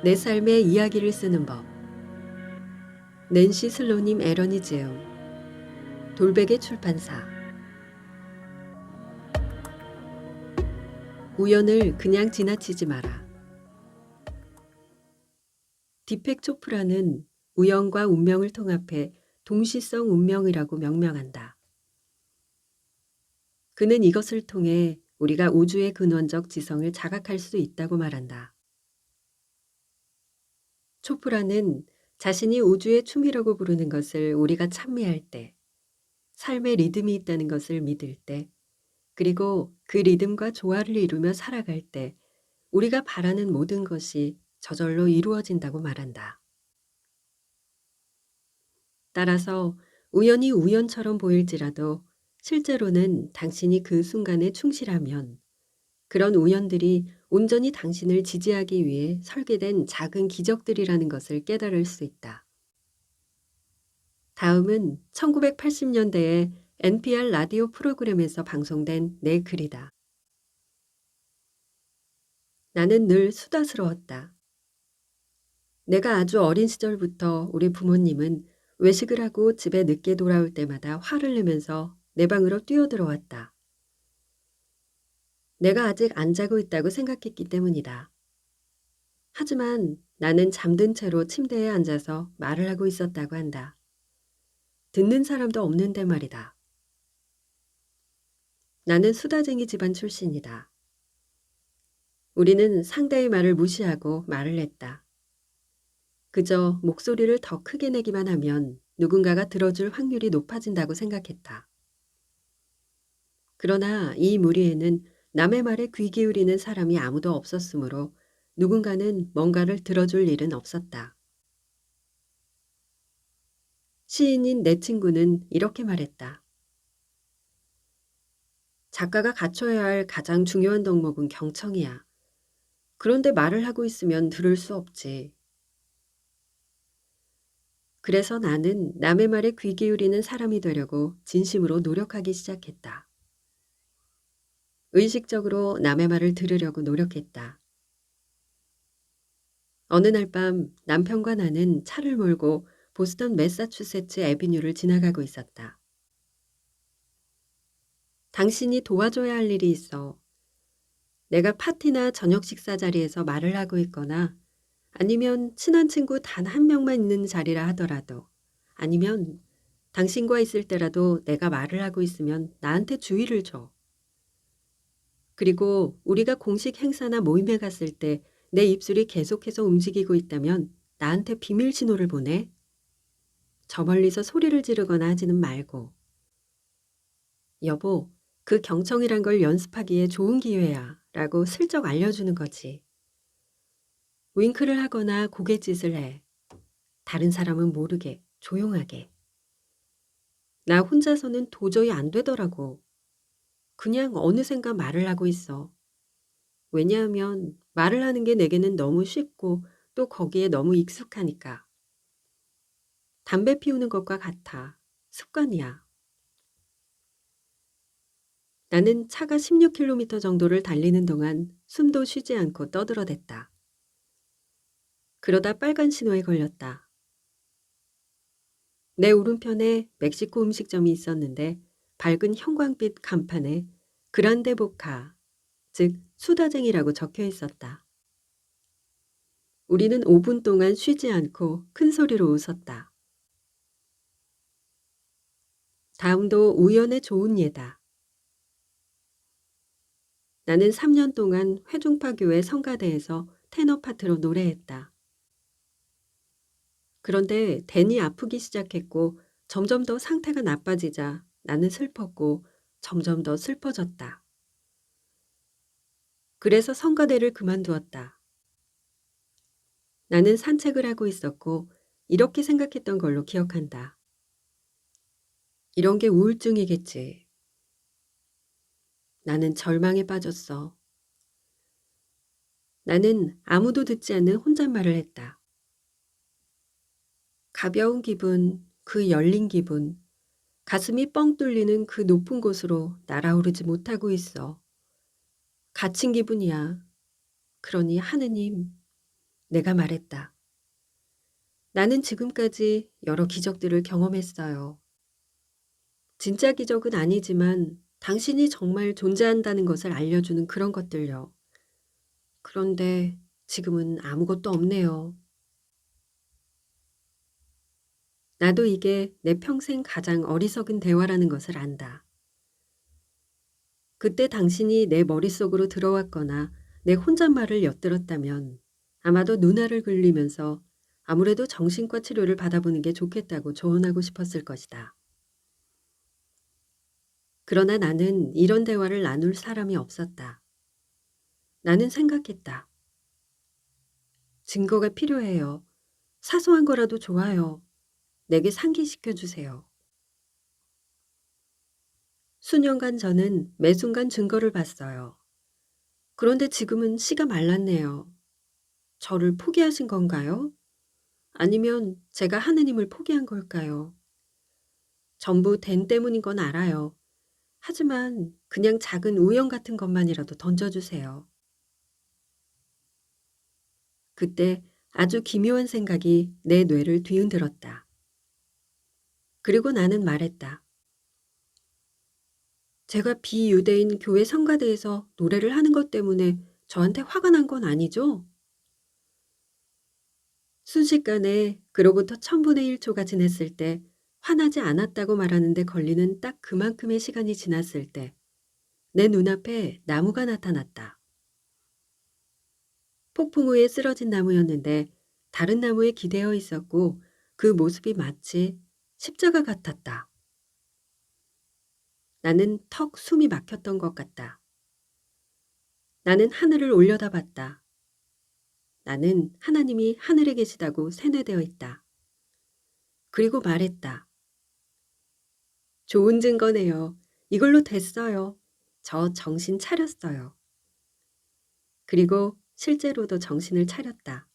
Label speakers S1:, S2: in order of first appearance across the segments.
S1: 내 삶의 이야기를 쓰는 법. 낸시 슬로님 에러니 제움. 돌베개 출판사. 우연을 그냥 지나치지 마라. 디펙 초프라는 우연과 운명을 통합해 동시성 운명이라고 명명한다. 그는 이것을 통해 우리가 우주의 근원적 지성을 자각할 수 있다고 말한다. 초프라는 자신이 우주의 춤이라고 부르는 것을 우리가 찬미할 때, 삶의 리듬이 있다는 것을 믿을 때, 그리고 그 리듬과 조화를 이루며 살아갈 때 우리가 바라는 모든 것이 저절로 이루어진다고 말한다. 따라서 우연히 우연처럼 보일지라도 실제로는 당신이 그 순간에 충실하면 그런 우연들이 온전히 당신을 지지하기 위해 설계된 작은 기적들이라는 것을 깨달을 수 있다. 다음은 1980년대에 NPR 라디오 프로그램에서 방송된 내 글이다. 나는 늘 수다스러웠다. 내가 아주 어린 시절부터 우리 부모님은 외식을 하고 집에 늦게 돌아올 때마다 화를 내면서 내 방으로 뛰어들어왔다. 내가 아직 안 자고 있다고 생각했기 때문이다. 하지만 나는 잠든 채로 침대에 앉아서 말을 하고 있었다고 한다. 듣는 사람도 없는데 말이다. 나는 수다쟁이 집안 출신이다. 우리는 상대의 말을 무시하고 말을 했다. 그저 목소리를 더 크게 내기만 하면 누군가가 들어줄 확률이 높아진다고 생각했다. 그러나 이 무리에는 남의 말에 귀 기울이는 사람이 아무도 없었으므로 누군가는 뭔가를 들어줄 일은 없었다. 시인인 내 친구는 이렇게 말했다. 작가가 갖춰야 할 가장 중요한 덕목은 경청이야. 그런데 말을 하고 있으면 들을 수 없지. 그래서 나는 남의 말에 귀 기울이는 사람이 되려고 진심으로 노력하기 시작했다. 의식적으로 남의 말을 들으려고 노력했다. 어느 날 밤 남편과 나는 차를 몰고 보스턴 매사추세츠 애비뉴를 지나가고 있었다. 당신이 도와줘야 할 일이 있어. 내가 파티나 저녁 식사 자리에서 말을 하고 있거나 아니면 친한 친구 단 한 명만 있는 자리라 하더라도 아니면 당신과 있을 때라도 내가 말을 하고 있으면 나한테 주의를 줘. 그리고 우리가 공식 행사나 모임에 갔을 때 내 입술이 계속해서 움직이고 있다면 나한테 비밀 신호를 보내. 저 멀리서 소리를 지르거나 하지는 말고. 여보, 그 경청이란 걸 연습하기에 좋은 기회야 라고 슬쩍 알려주는 거지. 윙크를 하거나 고갯짓을 해. 다른 사람은 모르게, 조용하게. 나 혼자서는 도저히 안 되더라고. 그냥 어느샌가 말을 하고 있어. 왜냐하면 말을 하는 게 내게는 너무 쉽고 또 거기에 너무 익숙하니까. 담배 피우는 것과 같아. 습관이야. 나는 차가 16km 정도를 달리는 동안 숨도 쉬지 않고 떠들어댔다. 그러다 빨간 신호에 걸렸다. 내 오른편에 멕시코 음식점이 있었는데 밝은 형광빛 간판에 그란데 보카, 즉 수다쟁이라고 적혀 있었다. 우리는 5분 동안 쉬지 않고 큰 소리로 웃었다. 다음도 우연의 좋은 예다. 나는 3년 동안 회중파교회 성가대에서 테너 파트로 노래했다. 그런데 댄이 아프기 시작했고 점점 더 상태가 나빠지자 나는 슬펐고 점점 더 슬퍼졌다. 그래서 성가대를 그만두었다. 나는 산책을 하고 있었고 이렇게 생각했던 걸로 기억한다. 이런 게 우울증이겠지. 나는 절망에 빠졌어. 나는 아무도 듣지 않는 혼잣말을 했다. 가벼운 기분, 그 열린 기분, 가슴이 뻥 뚫리는 그 높은 곳으로 날아오르지 못하고 있어. 갇힌 기분이야. 그러니 하느님, 내가 말했다. 나는 지금까지 여러 기적들을 경험했어요. 진짜 기적은 아니지만 당신이 정말 존재한다는 것을 알려주는 그런 것들요. 그런데 지금은 아무것도 없네요. 나도 이게 내 평생 가장 어리석은 대화라는 것을 안다. 그때 당신이 내 머릿속으로 들어왔거나 내 혼잣말을 엿들었다면 아마도 눈알을 굴리면서 아무래도 정신과 치료를 받아보는 게 좋겠다고 조언하고 싶었을 것이다. 그러나 나는 이런 대화를 나눌 사람이 없었다. 나는 생각했다. 증거가 필요해요. 사소한 거라도 좋아요. 내게 상기시켜 주세요. 수년간 저는 매 순간 증거를 봤어요. 그런데 지금은 씨가 말랐네요. 저를 포기하신 건가요? 아니면 제가 하느님을 포기한 걸까요? 전부 댄 때문인 건 알아요. 하지만 그냥 작은 우연 같은 것만이라도 던져주세요. 그때 아주 기묘한 생각이 내 뇌를 뒤흔들었다. 그리고 나는 말했다. 제가 비유대인 교회 성가대에서 노래를 하는 것 때문에 저한테 화가 난 건 아니죠? 순식간에 그로부터 1000분의 1초가 지났을 때 화나지 않았다고 말하는데 걸리는 딱 그만큼의 시간이 지났을 때 내 눈앞에 나무가 나타났다. 폭풍 후에 쓰러진 나무였는데 다른 나무에 기대어 있었고 그 모습이 마치 십자가 같았다. 나는 턱 숨이 막혔던 것 같다. 나는 하늘을 올려다봤다. 나는 하나님이 하늘에 계시다고 세뇌되어 있다. 그리고 말했다. 좋은 증거네요. 이걸로 됐어요. 저 정신 차렸어요. 그리고 실제로도 정신을 차렸다.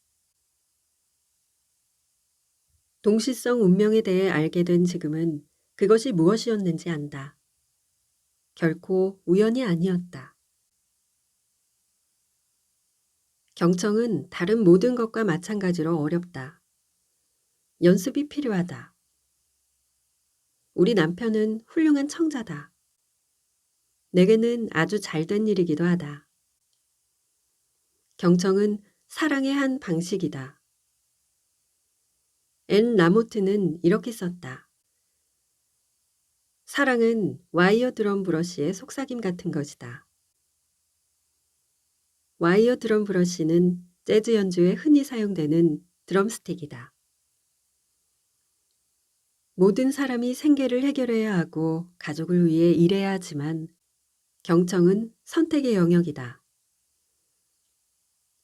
S1: 동시성 운명에 대해 알게 된 지금은 그것이 무엇이었는지 안다. 결코 우연이 아니었다. 경청은 다른 모든 것과 마찬가지로 어렵다. 연습이 필요하다. 우리 남편은 훌륭한 청자다. 내게는 아주 잘된 일이기도 하다. 경청은 사랑의 한 방식이다. 앤 라모트는 이렇게 썼다. 사랑은 와이어 드럼 브러쉬의 속삭임 같은 것이다. 와이어 드럼 브러쉬는 재즈 연주에 흔히 사용되는 드럼스틱이다. 모든 사람이 생계를 해결해야 하고 가족을 위해 일해야 하지만 경청은 선택의 영역이다.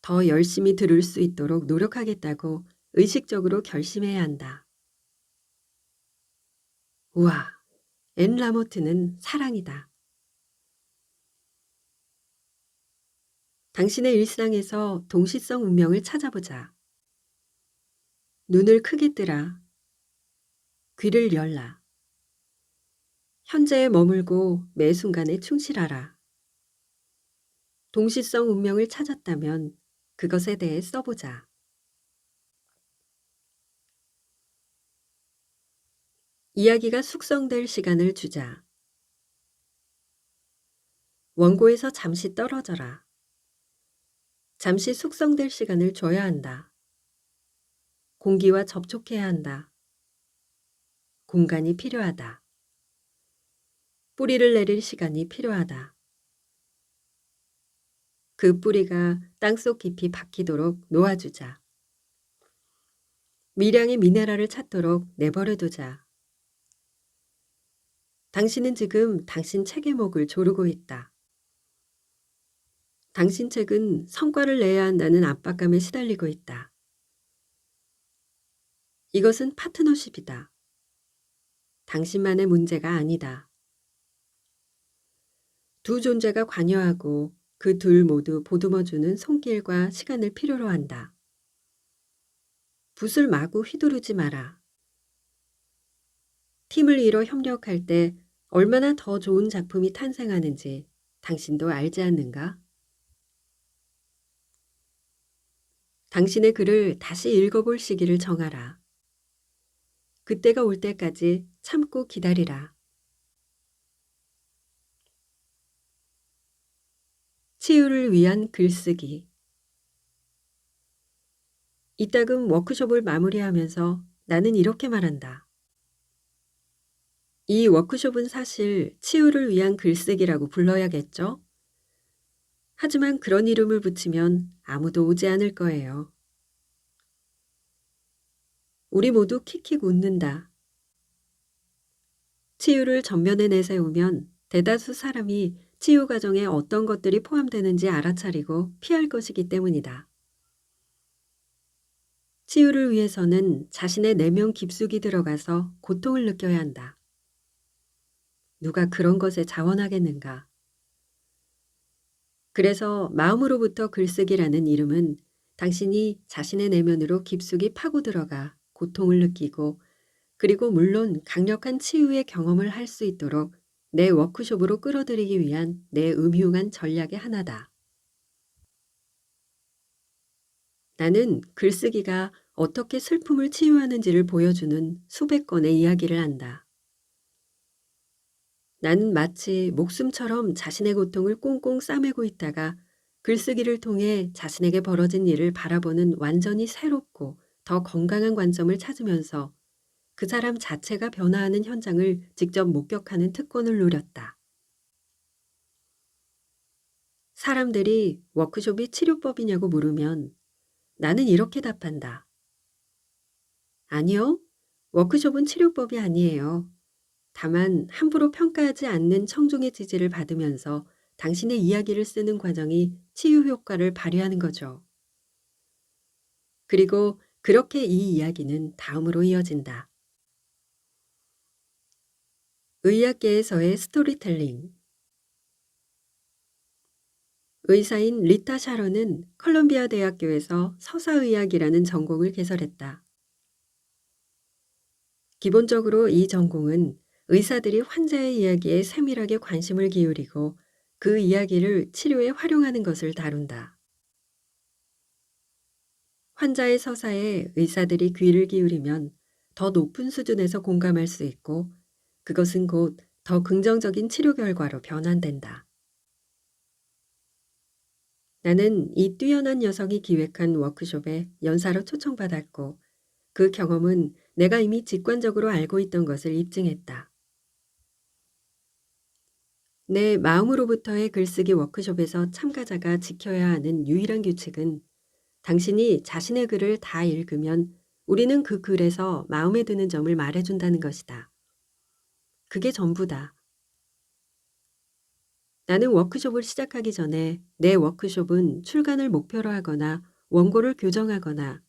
S1: 더 열심히 들을 수 있도록 노력하겠다고 의식적으로 결심해야 한다. 우와, 앤 라모트는 사랑이다. 당신의 일상에서 동시성 운명을 찾아보자. 눈을 크게 뜨라. 귀를 열라. 현재에 머물고 매 순간에 충실하라. 동시성 운명을 찾았다면 그것에 대해 써보자. 이야기가 숙성될 시간을 주자. 원고에서 잠시 떨어져라. 잠시 숙성될 시간을 줘야 한다. 공기와 접촉해야 한다. 공간이 필요하다. 뿌리를 내릴 시간이 필요하다. 그 뿌리가 땅속 깊이 박히도록 놓아주자. 미량의 미네랄을 찾도록 내버려두자. 당신은 지금 당신 책의 목을 조르고 있다. 당신 책은 성과를 내야 한다는 압박감에 시달리고 있다. 이것은 파트너십이다. 당신만의 문제가 아니다. 두 존재가 관여하고 그 둘 모두 보듬어주는 손길과 시간을 필요로 한다. 붓을 마구 휘두르지 마라. 팀을 이뤄 협력할 때 얼마나 더 좋은 작품이 탄생하는지 당신도 알지 않는가? 당신의 글을 다시 읽어볼 시기를 정하라. 그때가 올 때까지 참고 기다리라. 치유를 위한 글쓰기. 이따금 워크숍을 마무리하면서 나는 이렇게 말한다. 이 워크숍은 사실 치유를 위한 글쓰기라고 불러야겠죠? 하지만 그런 이름을 붙이면 아무도 오지 않을 거예요. 우리 모두 킥킥 웃는다. 치유를 전면에 내세우면 대다수 사람이 치유 과정에 어떤 것들이 포함되는지 알아차리고 피할 것이기 때문이다. 치유를 위해서는 자신의 내면 깊숙이 들어가서 고통을 느껴야 한다. 누가 그런 것에 자원하겠는가? 그래서 마음으로부터 글쓰기라는 이름은 당신이 자신의 내면으로 깊숙이 파고 들어가 고통을 느끼고 그리고 물론 강력한 치유의 경험을 할 수 있도록 내 워크숍으로 끌어들이기 위한 내 음흉한 전략의 하나다. 나는 글쓰기가 어떻게 슬픔을 치유하는지를 보여주는 수백 건의 이야기를 한다. 나는 마치 목숨처럼 자신의 고통을 꽁꽁 싸매고 있다가 글쓰기를 통해 자신에게 벌어진 일을 바라보는 완전히 새롭고 더 건강한 관점을 찾으면서 그 사람 자체가 변화하는 현장을 직접 목격하는 특권을 누렸다. 사람들이 워크숍이 치료법이냐고 물으면 나는 이렇게 답한다. 아니요, 워크숍은 치료법이 아니에요. 다만 함부로 평가하지 않는 청중의 지지를 받으면서 당신의 이야기를 쓰는 과정이 치유 효과를 발휘하는 거죠. 그리고 그렇게 이 이야기는 다음으로 이어진다. 의학계에서의 스토리텔링. 의사인 리타 샤론은 컬럼비아 대학교에서 서사의학이라는 전공을 개설했다. 기본적으로 이 전공은 의사들이 환자의 이야기에 세밀하게 관심을 기울이고 그 이야기를 치료에 활용하는 것을 다룬다. 환자의 서사에 의사들이 귀를 기울이면 더 높은 수준에서 공감할 수 있고 그것은 곧 더 긍정적인 치료 결과로 변환된다. 나는 이 뛰어난 여성이 기획한 워크숍에 연사로 초청받았고 그 경험은 내가 이미 직관적으로 알고 있던 것을 입증했다. 내 마음으로부터의 글쓰기 워크숍에서 참가자가 지켜야 하는 유일한 규칙은 당신이 자신의 글을 다 읽으면 우리는 그 글에서 마음에 드는 점을 말해준다는 것이다. 그게 전부다. 나는 워크숍을 시작하기 전에 내 워크숍은 출간을 목표로 하거나 원고를 교정하거나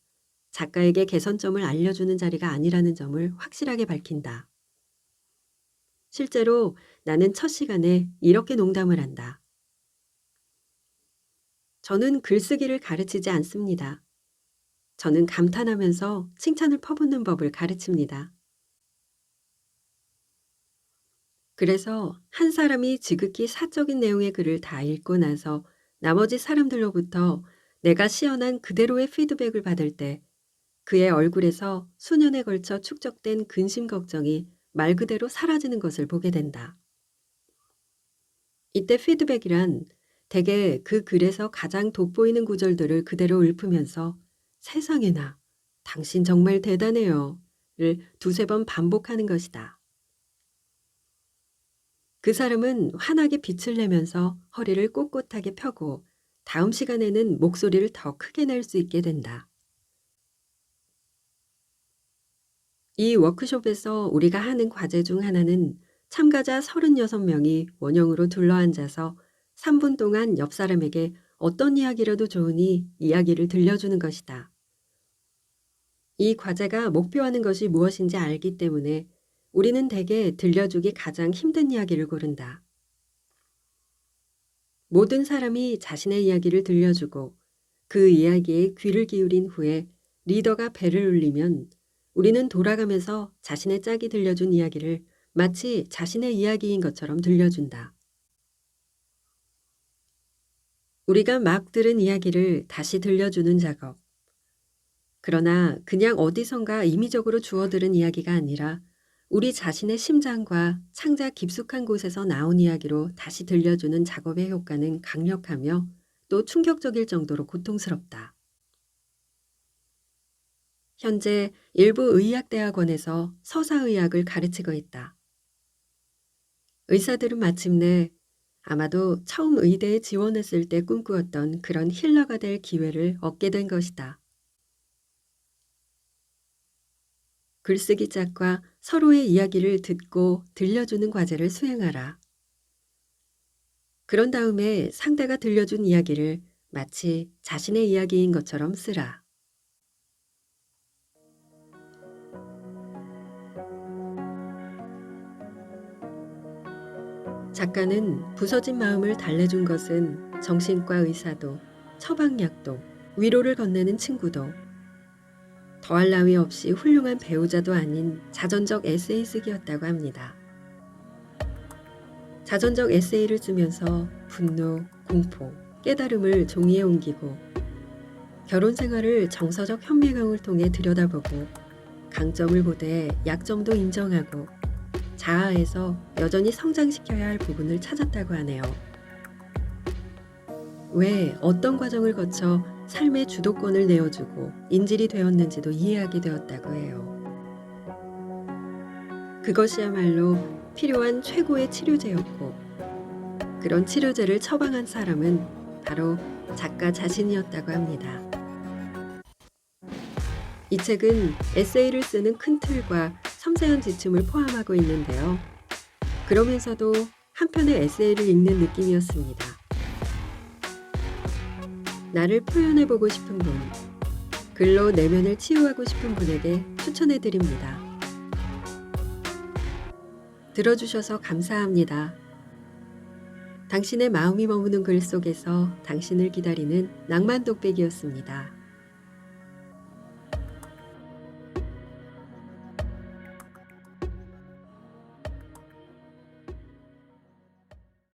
S1: 작가에게 개선점을 알려주는 자리가 아니라는 점을 확실하게 밝힌다. 실제로 나는 첫 시간에 이렇게 농담을 한다. 저는 글쓰기를 가르치지 않습니다. 저는 감탄하면서 칭찬을 퍼붓는 법을 가르칩니다. 그래서 한 사람이 지극히 사적인 내용의 글을 다 읽고 나서 나머지 사람들로부터 내가 시연한 그대로의 피드백을 받을 때 그의 얼굴에서 수년에 걸쳐 축적된 근심 걱정이 말 그대로 사라지는 것을 보게 된다. 이때 피드백이란 대개 그 글에서 가장 돋보이는 구절들을 그대로 읊으면서 세상에나 당신 정말 대단해요 를 두세 번 반복하는 것이다. 그 사람은 환하게 빛을 내면서 허리를 꼿꼿하게 펴고 다음 시간에는 목소리를 더 크게 낼 수 있게 된다. 이 워크숍에서 우리가 하는 과제 중 하나는 참가자 36명이 원형으로 둘러앉아서 3분 동안 옆 사람에게 어떤 이야기라도 좋으니 이야기를 들려주는 것이다. 이 과제가 목표하는 것이 무엇인지 알기 때문에 우리는 대개 들려주기 가장 힘든 이야기를 고른다. 모든 사람이 자신의 이야기를 들려주고 그 이야기에 귀를 기울인 후에 리더가 벨을 울리면 우리는 돌아가면서 자신의 짝이 들려준 이야기를 마치 자신의 이야기인 것처럼 들려준다. 우리가 막 들은 이야기를 다시 들려주는 작업. 그러나 그냥 어디선가 임의적으로 주워들은 이야기가 아니라 우리 자신의 심장과 창자 깊숙한 곳에서 나온 이야기로 다시 들려주는 작업의 효과는 강력하며 또 충격적일 정도로 고통스럽다. 현재 일부 의학대학원에서 서사의학을 가르치고 있다. 의사들은 마침내 아마도 처음 의대에 지원했을 때 꿈꾸었던 그런 힐러가 될 기회를 얻게 된 것이다. 글쓰기 짝과 서로의 이야기를 듣고 들려주는 과제를 수행하라. 그런 다음에 상대가 들려준 이야기를 마치 자신의 이야기인 것처럼 쓰라. 작가는 부서진 마음을 달래준 것은 정신과 의사도, 처방약도, 위로를 건네는 친구도, 더할 나위 없이 훌륭한 배우자도 아닌 자전적 에세이 쓰기였다고 합니다. 자전적 에세이를 쓰면서 분노, 공포, 깨달음을 종이에 옮기고 결혼 생활을 정서적 현미경을 통해 들여다보고 강점을 보되 약점도 인정하고 자아에서 여전히 성장시켜야 할 부분을 찾았다고 하네요. 왜 어떤 과정을 거쳐 삶의 주도권을 내어주고 인질이 되었는지도 이해하게 되었다고 해요. 그것이야말로 필요한 최고의 치료제였고 그런 치료제를 처방한 사람은 바로 작가 자신이었다고 합니다. 이 책은 에세이를 쓰는 큰 틀과 섬세한 지침을 포함하고 있는데요. 그러면서도 한편의 에세이를 읽는 느낌이었습니다. 나를 표현해보고 싶은 분, 글로 내면을 치유하고 싶은 분에게 추천해드립니다. 들어주셔서 감사합니다. 당신의 마음이 머무는 글 속에서 당신을 기다리는 낭만 독백이었습니다.